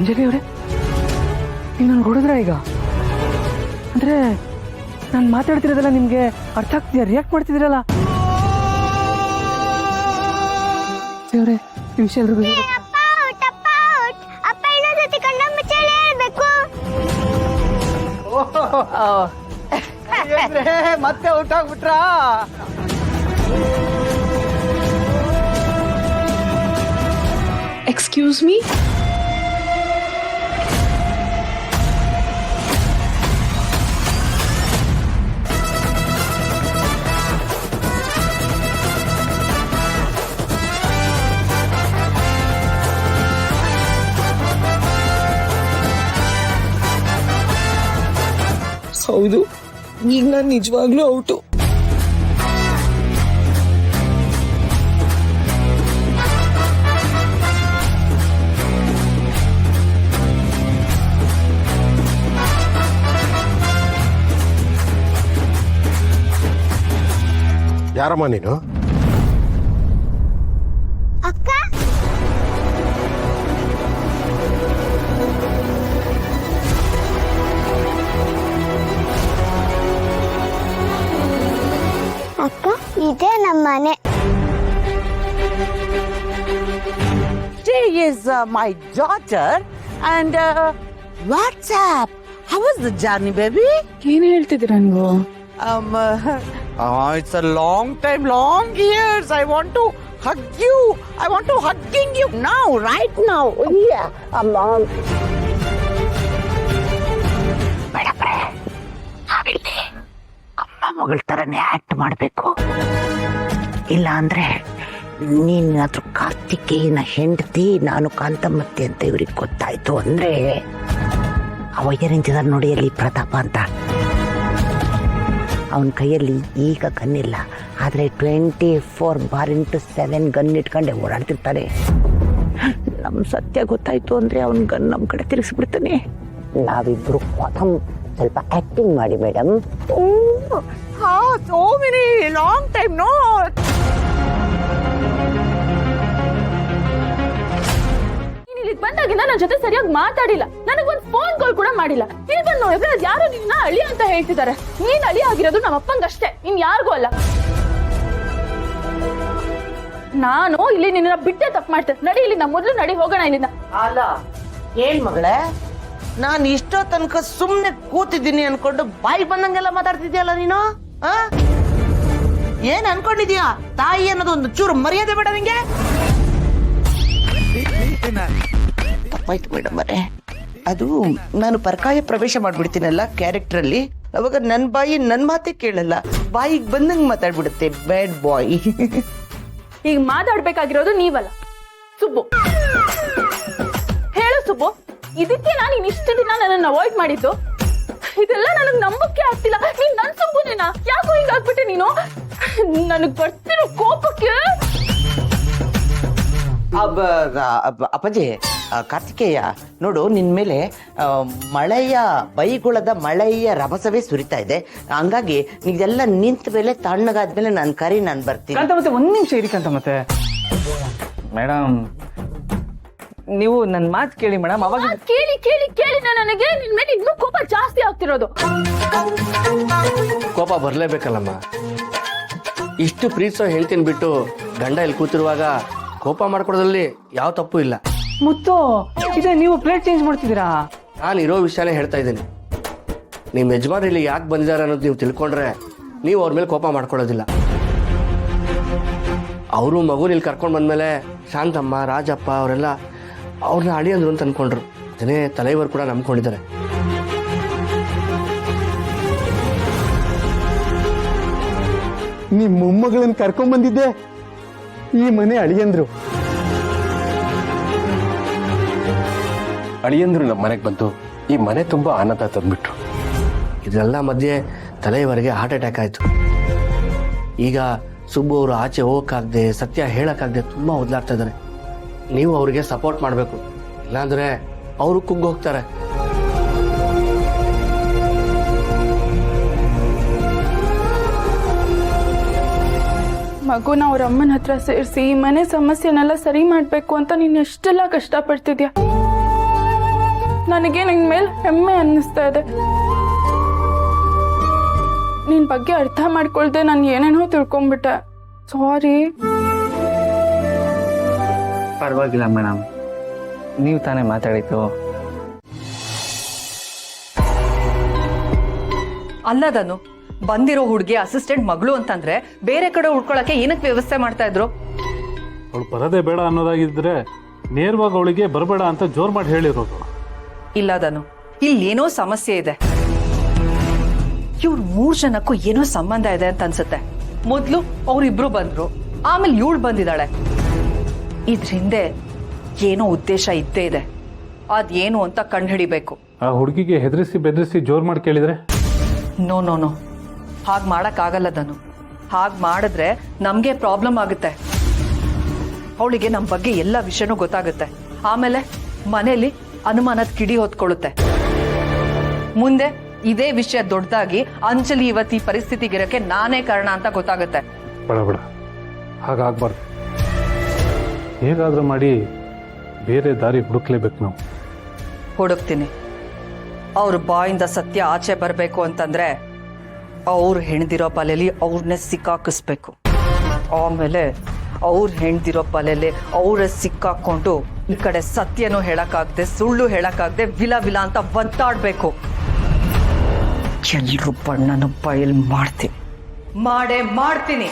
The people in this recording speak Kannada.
ಅಂಜಲಿ ಅವರೇ, ನೀವು ನನ್ಗೆ ಹೊಡೆದ್ರ ಈಗ? ಅಂದ್ರೆ ನಾನು ಮಾತಾಡ್ತಿರೋದಲ್ಲ ನಿಮ್ಗೆ ಅರ್ಥ ಆಗ್ತಿದ್ಯಾ? ರಿಯಾಕ್ಟ್ ಮಾಡ್ತಿದ್ದೀರಲ್ಲ ಅವರೇ, ಈ ವಿಷಯ ಎಲ್ರಿಗೂ ಮತ್ತೆ ಔಟ್ ಆಗ್ಬಿಟ್ರ? ಎಕ್ಸ್ಕ್ಯೂಸ್ ಮೀ, ಹೌದು, ಈಗ ನಾನು ನಿಜವಾಗ್ಲೂ ಔಟು. ಯಾರಮ್ಮ ನೀನು? ಅಕ್ಕ, ಅಕ್ಕ, ಇದೇ ನಮ್ಮ ಮನೆ. She is my daughter and what's up? How was the journey, baby? ಏನ್ ಹೇಳ್ತಿದ್ದೀರಾ ನೀವು? It's a long time, long years. I want to hug you. I want to hugging you now, right now. Yeah, ಬೇಡಪ್ರೆ, ನಾವಿಲ್ಲಿ ಅಮ್ಮ ಮಗಳ ತರನೇ ಆಕ್ಟ್ ಮಾಡಬೇಕು. ಇಲ್ಲ ಅಂದ್ರೆ ನೀನಾದ್ರೂ ಕಾರ್ತಿಕೇಯನ ಹೆಂಡತಿ, ನಾನು ಕಾಂತಮ್ಮತ್ತೆ ಅಂತ ಇವ್ರಿಗೆ ಗೊತ್ತಾಯ್ತು ಅಂದ್ರೆ, ಅವಯ್ಯರಿಂಚಿದಾರ ನೋಡಿ ಅಲ್ಲಿ ಪ್ರತಾಪ ಅಂತ, ಅವನ ಕೈಯಲ್ಲಿ ಈಗ ಗನ್ನಿಲ್ಲ, ಆದರೆ 24/7 ಗನ್ ಇಟ್ಕೊಂಡೆ ಓಡಾಡ್ತಿರ್ತಾನೆ. ನಮ್ಮ ಸತ್ಯ ಗೊತ್ತಾಯ್ತು ಅಂದ್ರೆ ಅವನ ಗನ್ ನಮ್ಮ ಕಡೆ ತಿರುಗಿಸ್ಬಿಡ್ತಾನೆ. ನಾವಿಬ್ರು ಪ್ರಥಮ್ ಸ್ವಲ್ಪ ಆಕ್ಟಿಂಗ್ ಮಾಡಿ madam. So many long time no. ಇಲ್ಲಿಗೆ ಬಂದಾಗಿಂದ ನನ್ನ ಜೊತೆ ಸರಿಯಾಗಿ ಮಾತಾಡಿಲ್ಲ, ನನಗೊಂದು ಫೋನ್ ಕಾಲ್ ಕೂಡ ಮಾಡಿಲ್ಲ. ಇಲ್ಲಿ ಬಂದು ನೋಡಿದ್ರೆ ಅದು ಯಾರು ನಿನ್ನ ಅಳಿ ಅಂತ ಹೇಳ್ತಿದ್ದಾರೆ. ನೀನ್ ಅಳಿ ಆಗಿರೋದು ನಮ್ಮ ಅಪ್ಪಂಗಷ್ಟೇ, ಇನ್ ಯಾರಿಗೂ ಅಲ್ಲ. ನಾನು ಇಲ್ಲಿ ನಿನ್ನ ಬಿಟ್ಟೆ ತಪ್ಪು ಮಾಡ್ತೇನೆ. ನಡಿ ಇಲ್ಲಿಂದ, ಮೊದಲು ನಡಿ ಹೋಗೋಣ ಇಲ್ಲಿಂದ. ಅಲ್ಲ ಏನ್ ಮಗಳೇ, ನಾನು ಇಷ್ಟೋ ತನಕ ಸುಮ್ನೆ ಕೂತಿದ್ದೀನಿ ಅನ್ಕೊಂಡು ಬಾಯಿ ಬಂದಂಗೆಲ್ಲ ಮಾತಾಡ್ತಿದ್ಯಲ್ಲ ನೀನು. ಏನ್ ಅನ್ಕೊಂಡಿದ್ಯಾ? ತಾಯಿ ಅನ್ನೋದು ಒಂದು ಚೂರು ಮರ್ಯಾದೆ ಬೇಡ ನಿಂಗೆ? ತಪ್ಪಾಯ್ತು ಮೇಡಮ್ ಅವರೇ, ಅದು ನಾನು ಪರಕಾಯ ಪ್ರವೇಶ ಮಾಡ್ಬಿಡ್ತೀನಲ್ಲ ಕ್ಯಾರೆಕ್ಟರ್ ಅಲ್ಲಿ, ಅವಾಗ ನನ್ ಬಾಯಿ ನನ್ ಮಾತೆ ಕೇಳಲ್ಲ, ಬಾಯಿಗೆ ಬಂದಂಗ್ ಮಾತಾಡ್ಬಿಡುತ್ತೆ. ಬ್ಯಾಡ್ ಬಾಯ್. ಈಗ ಮಾತಾಡ್ಬೇಕಾಗಿರೋದು ನೀವಲ್ಲ, ಸುಬ್ಬು. ಹೇಳು ಸುಬ್ಬು, ಇದಕ್ಕೆ ನಾನು ಇಷ್ಟು ದಿನ ನನ್ನನ್ನು ಅವಾಯ್ಡ್ ಮಾಡಿದ್ದು? ಇದೆಲ್ಲ ನನಗ್ ನಂಬಕ್ಕೆ ಆಗ್ತಿಲ್ಲ. ನೀನ್ ನನ್ ಸುಬ್ಬುನೇನಾ? ಯಾಕೋ ಹಿಂಗಾಗ್ಬಿಟ್ಟೆ ನೀನು? ನನಗ್ ಬರ್ತಿರೋ ಕೋಪಕ್ಕೆ. ಅಪ್ಪಾಜಿ, ಕಾರ್ತಿಕೇಯ ನೋಡು, ನಿನ್ ಮೇಲೆ ಮಳೆಯ ಬೈಗುಳದ ಮಳೆಯ ರಭಸವೇ ಸುರಿತಾ ಇದೆ. ಹಂಗಾಗಿ ನೀವೆಲ್ಲ ನಿಂತ ಮೇಲೆ ತಣ್ಣಗಾದ್ಮೇಲೆ ನಾನು ಬರ್ತೀನಿ. ಮತ್ತೆ ಒಂದ್ ನಿಮಿಷ ಇರಿಕಂತ. ಮತ್ತೆ ಮೇಡಮ್, ನೀವು ನನ್ನ ಮಾತು ಕೇಳಿ ಮೇಡಮ್. ಅವಾಗ ಕೇಳಿ ಕೇಳಿ ಕೇಳಿ ನನಗೆ ನಿನ್ ಮೇಲೆ ಇನ್ನೂ ಕೋಪ ಜಾಸ್ತಿ ಆಗ್ತಿರೋದು. ಕೋಪ ಬರ್ಲೇಬೇಕಲ್ಲಮ್ಮ. ಇಷ್ಟು ಪ್ರೀತಿಸೋ ಹೇಳ್ತೀನಿ ಬಿಟ್ಟು ಗಂಡ ಇಲ್ಲಿ ಕೂತಿರುವಾಗ ಕೋಪ ಮಾಡ್ಕೊಡೋದ್ರಲ್ಲಿ ಯಾವ ತಪ್ಪು ಇಲ್ಲ. ಮುತ್ತು, ಇದೆ ನೀವು ಪ್ಲೇಟ್ ಚೇಂಜ್ ಮಾಡ್ತಿದ್ದೀರಾ? ನಾನು ಇರೋ ವಿಷಯನೇ ಹೇಳ್ತಾ ಇದ್ದೀನಿ. ನಿಮ್ಮ ಯಜಮಾನ್ರು ಇಲ್ಲಿ ಯಾಕೆ ಬಂದಿದ್ದಾರೆ ಅನ್ನೋದು ನೀವು ತಿಳ್ಕೊಂಡ್ರೆ ನೀವು ಅವ್ರ ಮೇಲೆ ಕೋಪ ಮಾಡ್ಕೊಳ್ಳೋದಿಲ್ಲ. ಅವರು ಮಗುನ ಇಲ್ಲಿ ಕರ್ಕೊಂಡು ಬಂದ್ಮೇಲೆ ಶಾಂತಮ್ಮ, ರಾಜಪ್ಪ ಅವರೆಲ್ಲ ಅವ್ರನ್ನ ಅಳಿ ಅಂದ್ರು ಅಂತ ಅನ್ಕೊಂಡ್ರು. ಅದನ್ನೇ ತಲೆಯವರು ಕೂಡ ನಂಬ್ಕೊಂಡಿದ್ದಾರೆ. ನಿಮ್ಮ ಮೊಮ್ಮಗಳನ್ನ ಕರ್ಕೊಂಡ್ ಬಂದಿದ್ದೆ ಈ ಮನೆ ಅಳಿಯಂದ್ರು. ಅಳಿಯಂದ್ರು ನಮ್ಮ ಮನೆಗೆ ಬಂತು, ಈ ಮನೆ ತುಂಬಾ ಆನಂದ ತಂದ್ಬಿಟ್ರು. ಇದೆಲ್ಲ ಮಧ್ಯೆ ತಲೆಯವರೆಗೆ ಹಾರ್ಟ್ ಅಟ್ಯಾಕ್ ಆಯ್ತು. ಈಗ ಸುಬ್ಬು ಅವರು ಆಚೆ ಹೋಗಕ್ಕಾಗದೆ, ಸತ್ಯ ಹೇಳಕ್ಕಾಗದೆ ತುಂಬಾ ಒದ್ದಾಡ್ತಾ ಇದ್ದಾರೆ. ನೀವು ಅವ್ರಿಗೆ ಸಪೋರ್ಟ್ ಮಾಡಬೇಕು, ಇಲ್ಲಾಂದ್ರೆ ಅವರು ಕುಗ್ಗೋಗ್ತಾರೆ. ಮಗುನ ಅವ್ರ ಅಮ್ಮನ ಹತ್ರ ಸೇರಿಸಿ ಈ ಮನೆ ಸಮಸ್ಯೆನೆಲ್ಲ ಸರಿ ಮಾಡ್ಬೇಕು ಅಂತ ನೀನ್ ಎಷ್ಟೆಲ್ಲ ಕಷ್ಟಪಡ್ತಿದ್ಯಾ. ನನಗೆ ನಿನ್ ಮೇಲೆ ಹೆಮ್ಮೆ ಅನ್ನಿಸ್ತಾ ಇದೆ. ನಿನ್ ಬಗ್ಗೆ ಅರ್ಥ ಮಾಡ್ಕೊಳ್ದೆ ನಾನು ಏನೇನೋ ತಿಳ್ಕೊಂಡ್ಬಿಟ್ಟೆ. ಸಾರಿ. ಪರವಾಗಿಲ್ಲ ಮೇಡಮ್, ನೀವು ತಾನೇ ಮಾತಾಡಿದ್ದು. ಅಲ್ಲದನು ಬಂದಿರೋ ಹುಡುಗಿ ಅಸಿಸ್ಟೆಂಟ್ ಮಗಳು ಅಂತಂದ್ರೆ ಬೇರೆ ಕಡೆ ಉಳ್ಕೊಳಕ್ಕೆ ಏನಕ್ಕೆ ವ್ಯವಸ್ಥೆ ಮಾಡ್ತಾ ಇದ್ರು? ಅವಳು ಬರದೇ ಬೇಡ ಅನ್ನೋದಾಗಿದ್ರೆ ನೇರವಾಗಿ ಅವಳಿಗೆ ಬರಬೇಡ ಅಂತ ಜೋರ್ ಮಾಡಿ ಹೇಳಿರೋದು. ಇಲ್ಲದನು ಇಲ್ಲಿ ಏನೋ ಸಮಸ್ಯೆ ಇದೆ. ಇವ್ರ 3 ಜನಕ್ಕೂ ಏನೋ ಸಂಬಂಧ ಇದೆ ಅಂತ ಅನ್ಸುತ್ತೆ. ಮೊದ್ಲು ಅವ್ರಿಬ್ರು ಬಂದ್ರು, ಆಮೇಲೆ ಇವಳು ಬಂದಿದ್ದಾಳೆ. ಇದ್ರ ಹಿಂದೆ ಏನೋ ಉದ್ದೇಶ ಇದ್ದೇ ಇದೆ. ಅದೇನು ಅಂತ ಕಂಡುಹಿಡಿಬೇಕು. ಆ ಹುಡುಗಿಗೆ ಹೆದರಿಸಿ ಬೆದರಿಸಿ ಜೋರ್ ಮಾಡಿ ಕೇಳಿದ್ರೆ? ನೋ ನೋ ನೋ, ಹಾಗೆ ಮಾಡಕ್ಕಾಗಲ್ಲ ದನು. ಹಾಗೆ ಮಾಡಿದ್ರೆ ನಮ್ಗೆ ಪ್ರಾಬ್ಲಮ್ ಆಗುತ್ತೆ. ಅವಳಿಗೆ ನಮ್ಮ ಬಗ್ಗೆ ಎಲ್ಲ ವಿಷಯನೂ ಗೊತ್ತಾಗುತ್ತೆ. ಆಮೇಲೆ ಮನೇಲಿ ಅನುಮಾನದ ಕಿಡಿ ಹೊತ್ಕೊಳ್ಳುತ್ತೆ. ಮುಂದೆ ಇದೇ ವಿಷಯ ದೊಡ್ಡದಾಗಿ ಅಂಜಲಿ ಇವತ್ತು ಈ ಪರಿಸ್ಥಿತಿಗಿರಕ್ಕೆ ನಾನೇ ಕಾರಣ ಅಂತ ಗೊತ್ತಾಗುತ್ತೆ. ಬೇಡ ಬೇಡ, ಹಾಗಾಗ್ಬಾರ್ದು. ಹೇಗಾದ್ರೂ ಮಾಡಿ ಬೇರೆ ದಾರಿ ಹುಡುಕ್ಲೇಬೇಕು ನಾವು. ಹುಡುಕ್ತೀನಿ. ಅವ್ರ ಬಾಯಿಂದ ಸತ್ಯ ಆಚೆ ಬರಬೇಕು ಅಂತಂದ್ರೆ ಅವ್ರು ಹೆಣ್ದಿರೋ ಬಲೆಯಲ್ಲಿ ಅವ್ರನ್ನೇ ಸಿಕ್ಕಾಕಿಸ್ಬೇಕು. ಆಮೇಲೆ ಅವ್ರು ಹೆಣ್ದಿರೋ ಬಲೆಯಲ್ಲಿ ಅವ್ರ ಸಿಕ್ಕಾಕೊಂಡು ಈ ಕಡೆ ಸತ್ಯನೂ ಹೇಳಕ್ಕಾಗದೆ ಸುಳ್ಳು ಹೇಳಕ್ಕಾಗದೆ ವಿಲ ವಿಲ ಅಂತ ಒದ್ದಾಡ್ಬೇಕು. ಎಲ್ರೂ ಬಣ್ಣನ ಬಯಲ್ ಮಾಡ್ತೀನಿ, ಮಾಡೇ ಮಾಡ್ತೀನಿ.